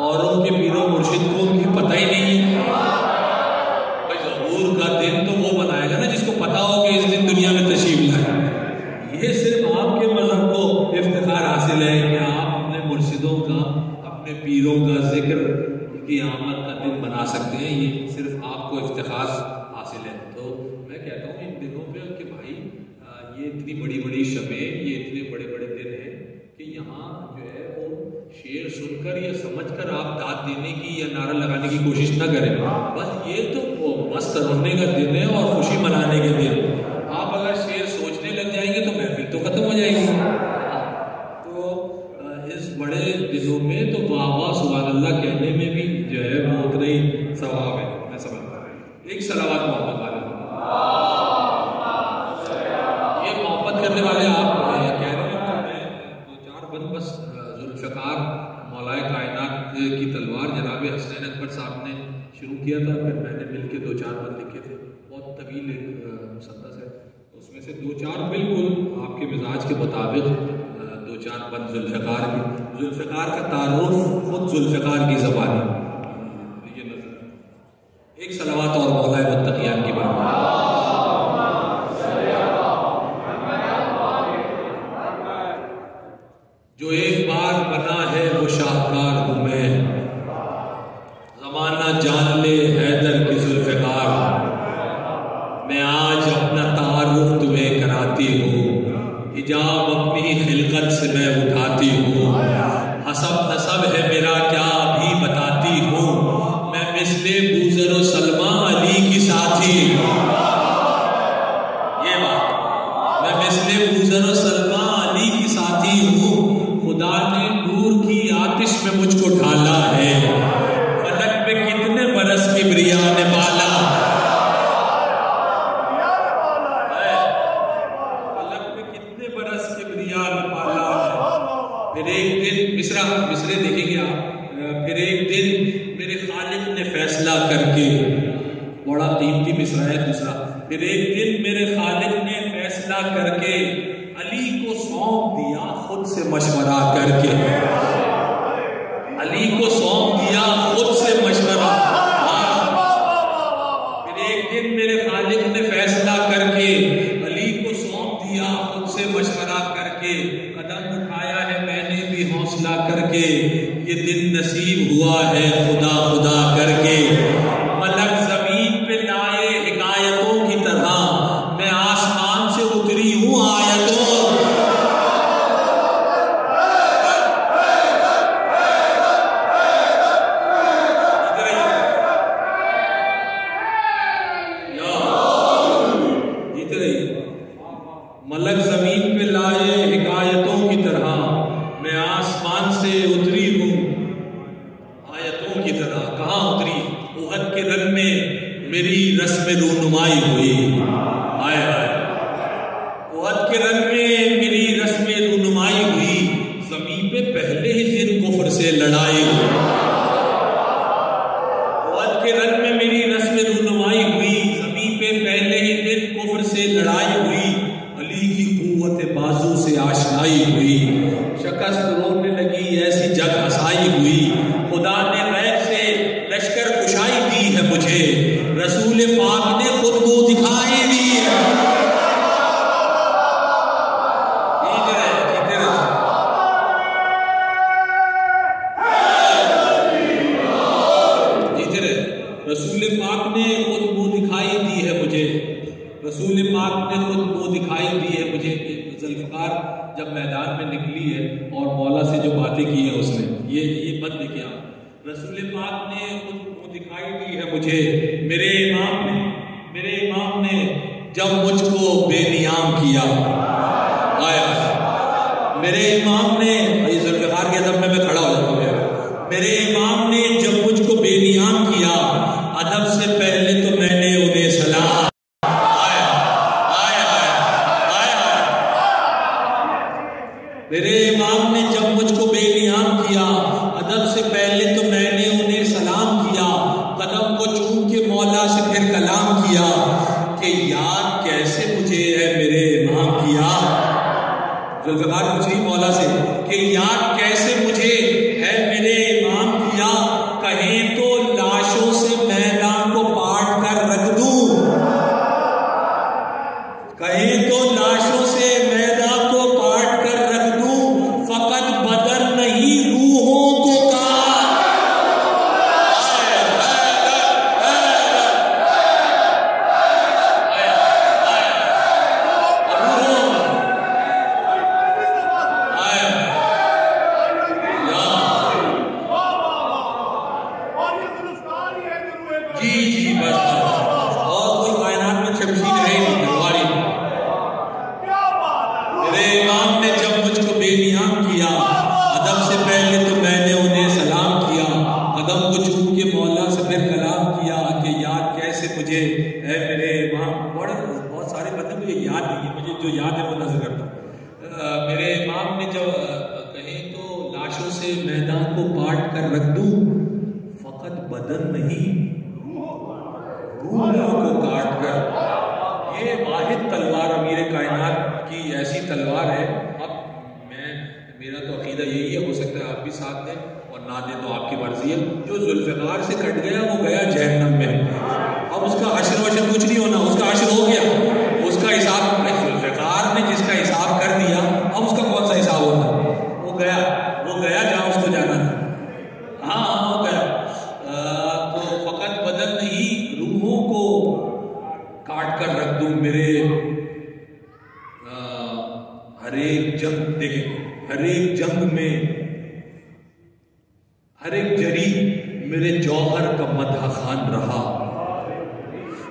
औरों के पीरों मुर्शिद को उनकी पता ही नहीं है। भाई ज़हूर का दिन तो वो मनाएगा ना जिसको पता हो कि इस दिन दुनिया में तशरीफ लाए। ये सिर्फ आपके मजहब को इफ्तिखार हासिल है कि आप अपने मुर्शिदों का, अपने पीरों का जिक्र, उनकी आमद का दिन मना सकते हैं। ये सिर्फ आपको इफ्तिखार हासिल है। तो मैं कहता हूँ इन दिनों पे कि भाई ये इतनी बड़ी बड़ी शबें, ये इतने बड़े बड़े दिन हैं कि यहाँ जो है वो शेर सुनकर या समझकर आप दाद देने की या नारा लगाने की कोशिश ना करें। बस ये तो वो मस्त रोने का दिन है और खुशी मनाने के दिन। आप अगर शेर सोचने लग जाएंगे तो महफिल तो खत्म हो जाएगी। तो इस बड़े दिनों में तो वाह वाह सुभान अल्लाह कहने में भी जो है वो उतना ही सवाब है, मैं समझता हूँ। एक सलावत मोहब्बत वाले, ये मोहब्बत करने वाले आप कह रहे हैं। मैं दो चार बंद बस जुल्फ़िकार मौलाए कायनात की तलवार जनाब हसनैन अकबर साहब ने शुरू किया था, फिर मैंने मिलके दो चार बंद लिखे थे। बहुत तवील एक मुसन्नफ़ है, उसमें से दो चार बिल्कुल आपके मिजाज के मुताबिक दो चार बंद जुल्फ़िकार की। जुल्फ़िकार का तारुफ खुद जुल्फ़िकार की ज़बानी। ये नजर एक सलावत और मौलाए मुत्तक़ियान की बात। जो एक बार बना है वो शाहकार हूँ मैं, ज़माना जान ले हैदर की जुल्फ़िकार, मैं आज अपना तारुफ तुम्हें कराती हूँ, हिजाब अपनी खिलकत से मैं उठाती हूँ, हसब नसब है मेरा क्या भी बताती हूँ, मैं मिसले बूज़र सलमा अली की साथी, ये बात, मैं मिसले बूज़र सलमा अली की साथी हूँ, खुदा ने नूर की आतिश में मुझको ढाला है, फलक पे कितने बरस किब्रिया ने पाला, फलक पे कितने बरस किब्रिया ने पाला है। फिर एक दिन मिसरे देखेंगे आप, फिर एक दिन मेरे खालिक ने फैसला करके, बड़ा कीमती मिसरा है दूसरा, फिर एक दिन मेरे खालिक ने फैसला करके अली को सौंप दिया खुद से मशवरा करके, अली को सौंप दिया खुद से मशवरा, फिर एक दिन मेरे खालिक ने फैसला करके अली को सौंप दिया खुद से मशवरा करके, कदम उठाया है मैंने भी हौसला करके, ये दिन नसीब हुआ है खुदा खुदा करके, मलक जमीन पे लाए हिकायतों की तरह, मैं आसमान से उतरी हूँ आयतों, मलक जमीन पे लाए हिकायतों की तरह, मैं आसमान से उतरी हूँ आयतों की तरह। कहाँ उतरी? उहद के रन में मेरी रस्म रूनुमाई हुई, आए आए, उहद के रन में मेरी रस्म रूनुमाई हुई, जमीन पे पहले ही दिन कुफ्र से लड़ाई हुई, उहद के रन में मेरी रस्म रूनुमाई हुई, जमीन पे पहले ही दिन कुफ्र से लड़ाई हुई, अली की कुव्वत बाजू से आशनाई हुई, शिकस्त रोने लगी ऐसी जग हसाई हुई, खुदा ने गैब से लश्कर कुशाई दी है मुझे, रसूल पाक ने खुद को दिखाई दी है। रसूल पाक ने खुद मुँह दिखाई दी है मुझे, रसूल पाक ने खुद मुँह दिखाई दी है मुझे। जुल्फ़िकार जब मैदान में निकली है और मौला से जो बातें की है उसने, ये मत देखिए आप, रसूल पाक ने खुद मुँह दिखाई दी है मुझे, मेरे इमाम ने जब मुझको बेनियाम किया, आया मेरे इमाम ने, जुल्फ़िकार के अदब में मैं खड़ा हो जाता हूँ, मेरे इमाम ने जब मुझको बेनियाम किया, अदब से पहले तो मैंने उन्हें सलाम, मेरे इमाम ने जब मुझको बेनियाम किया, अदब से पहले तो मैंने उन्हें सलाम किया, कदम को चूम के मौला से फिर कलाम किया, कि याद कैसे मुझे है मेरे इमाम किया, जुल्फ़िकार पूछ रही मौला से कि याद कैसे मुझे है मेरे इमाम किया, कहीं तो लाशों से मैदान को पाट कर रख दूं, कहीं तो लाशों से मैदान को पाट कर रख दूं, फकत बदन नहीं रूहों को जी बस और कोई कायनात में शमशीर है नहीं, तलवारी। मेरे इमाम ने जब मुझको बेनियाम किया, अदब से पहले तो मैंने उन्हें सलाम किया, कदम को चूम के मौला से फिर कलाम किया, कि याद कैसे मुझे है मेरे इमाम। बहुत सारे बंदे मुझे याद नहीं है, मुझे जो याद है वो नजर करता हूँ। मेरे इमाम ने जब कहें तो लाशों से मैदान को पाट कर रख दूं, फकत बदन नहीं रूहों को काट कर। ये वाहिद तलवार अमीर कायनात की ऐसी तलवार है। अब मेरा तो अकीदा यही है, हो सकता है आप भी साथ दें और ना दें तो आपकी मर्जी है। जो जुल्फ़िकार से कट गया वो गया जहन्नम में। अब उसका हश्र वश्र कुछ नहीं होना, उसका हश्र हो गया, उसका हिसाब जुल्फ़िकार ने जिसका हिसाब कर दिया, अब उसका कौन सा हिसाब होता? वो गया जहाँ उसको जाना था। हाँ वो गया। तो फ़कत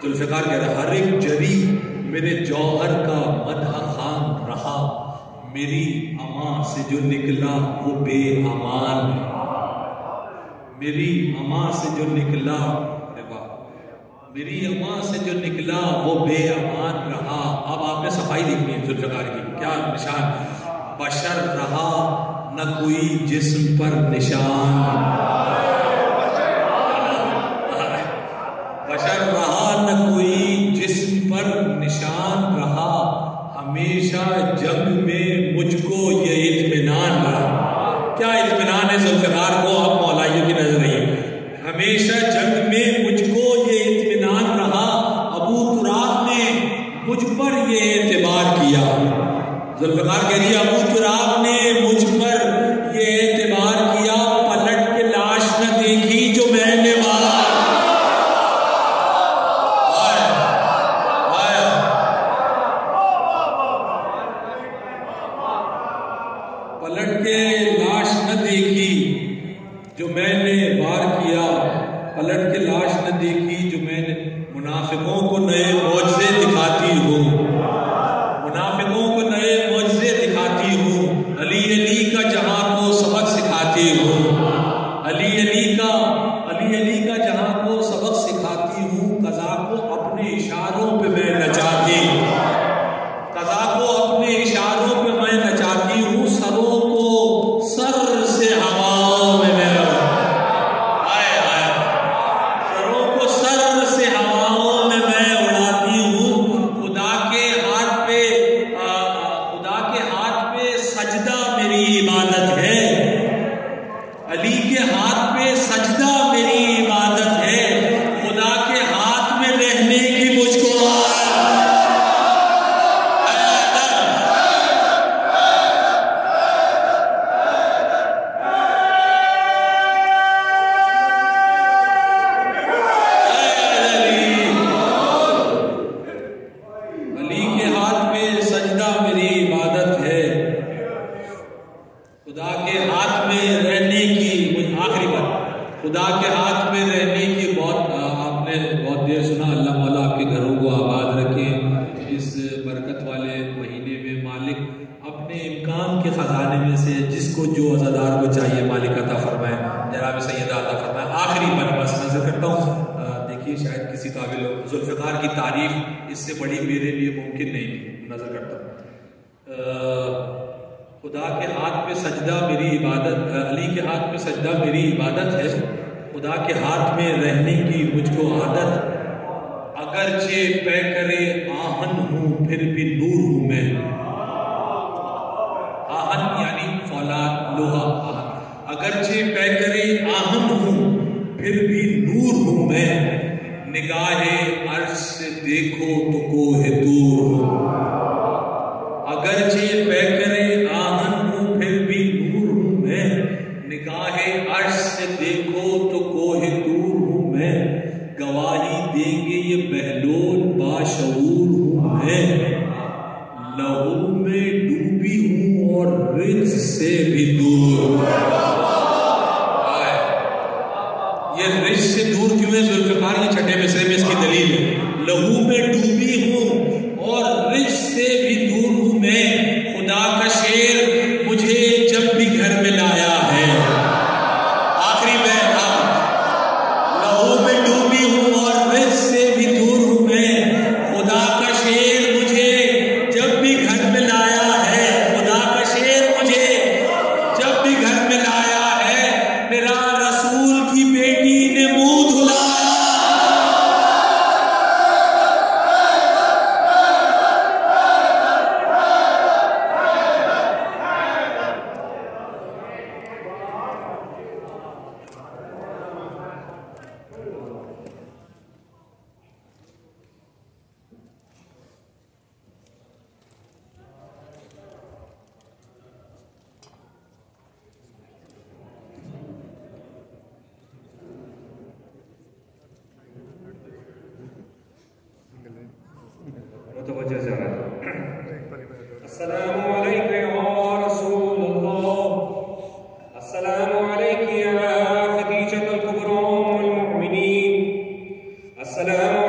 जुल्फ़िकार कह रहा हर एक जरी मेरे जौहर का मदह खान रहा, मेरी अमा से जो निकला वो बेअमान, मेरी अमा से जो निकला, अरे वाह, मेरी अमा से जो निकला वो बेअमान रहा। अब आपने सफाई देखनी है जुल्फ़िकार की, क्या निशान, बशर रहा न कोई जिस्म पर निशान, बशर रहा न कोई जिस्म पर निशान रहा, हमेशा जंग में मुझको ये इत्मीनान रहा। क्या इत्मीनान है जुल्फ़िकार को, आप मौलाइयों की नजर रही, हमेशा जंग में मुझको ये इत्मीनान रहा, अबू तुराब ने मुझ पर ये एतबार किया। जुल्फ़िकार कह रही है अबू तुराब ने मुझ पर ये एतबार किया, पलट के लाश न देखी जो मैंने वार, पलट के लाश न देखी जो मैंने वार किया, पलट के लाश न देखी जो मैंने, मुनाफिकों को नए मौजज़े दिखाती हूँ, मुनाफिकों को नए मौजज़े दिखाती हूँ, अली अली का जहां को सबक सिखाती हूँ, अली अली का जहां को सबक सिखाती हूँ, कज़ा को अपने इशारों पे मैं नचाती, कज़ा को अपने इशारों पे मैं नचाती हूँ, सरों को सर से हवाओं में मैं, सरों को सर से हवाओं में मैं उड़ाती हूँ, खुदा के हाथ पे सजदा मेरी इबादत है, अली के हाथ पे सजदा मेरी इबादत है, खुदा के हाथ में रहने की मुझको खुदा के हाथ में रहने की, आखिरी बात, खुदा के हाथ में रहने की बहुत आपने बहुत देर सुना। अल्लाह मौला आपके घरों को आबाद रखे, इस बरकत वाले महीने में मालिक अपने इम्कान के खजाने में से जिसको जो अज़ादार को चाहिए मालिक अता फरमाए, जनाब सैयद अता फरमाए। आखिरी बात बस नजर करता हूँ, देखिए शायद किसी काबिल हो, जुल्फ़िकार की तारीफ इससे बड़ी मेरे लिए मुमकिन नहीं थी, नजर करता हूँ। खुदा के हाथ पे सजदा मेरी इबादत, अली के हाथ पे सजदा मेरी इबादत है, खुदा के हाथ में रहने की मुझको आदत, अगरचे पै करे आहन हूँ फिर भी नूर हूँ मैं, आहन यानी फौलाद लोहा, अगरचे पै करे आहन हूँ फिर भी नूर हूँ मैं, निगाहे अर्श से देखो तो कोहे दूर हूँ, अगरचे पै करे आहन हूँ फिर भी नूर हूँ मैं, निगाहे अर्श से देखो तो कोहे दूर हूँ मैं, गवाही देंगे ये बहलोल बाशऊर हूँ मैं, लहू में डूबी हूँ और रिज से भी दूर। ये रिज से दूर क्यों है जुल्फ़िकार के छठे मिसरे में इसकी दलील है, लहू में डूबी हूँ और रिज से भी दूर हूँ मैं, खुदा का शेर मुझे जब भी घर में लाया है, आखिरी बैत, लहू में डूबी हूँ और रिज से भी दूर हूँ मैं, खुदा का शेर मुझे जब भी घर में लाया है, खुदा का शेर मुझे जब भी घर में लाया है, मेरा रसूल की बेटी ने मुंह धुलाया। अस्सलामु अलैका या रसूलल्लाह, अस्सलामु अलैकी या खदीजतुल कुबरा उम्मुल मुमिनीन, अस्सलामु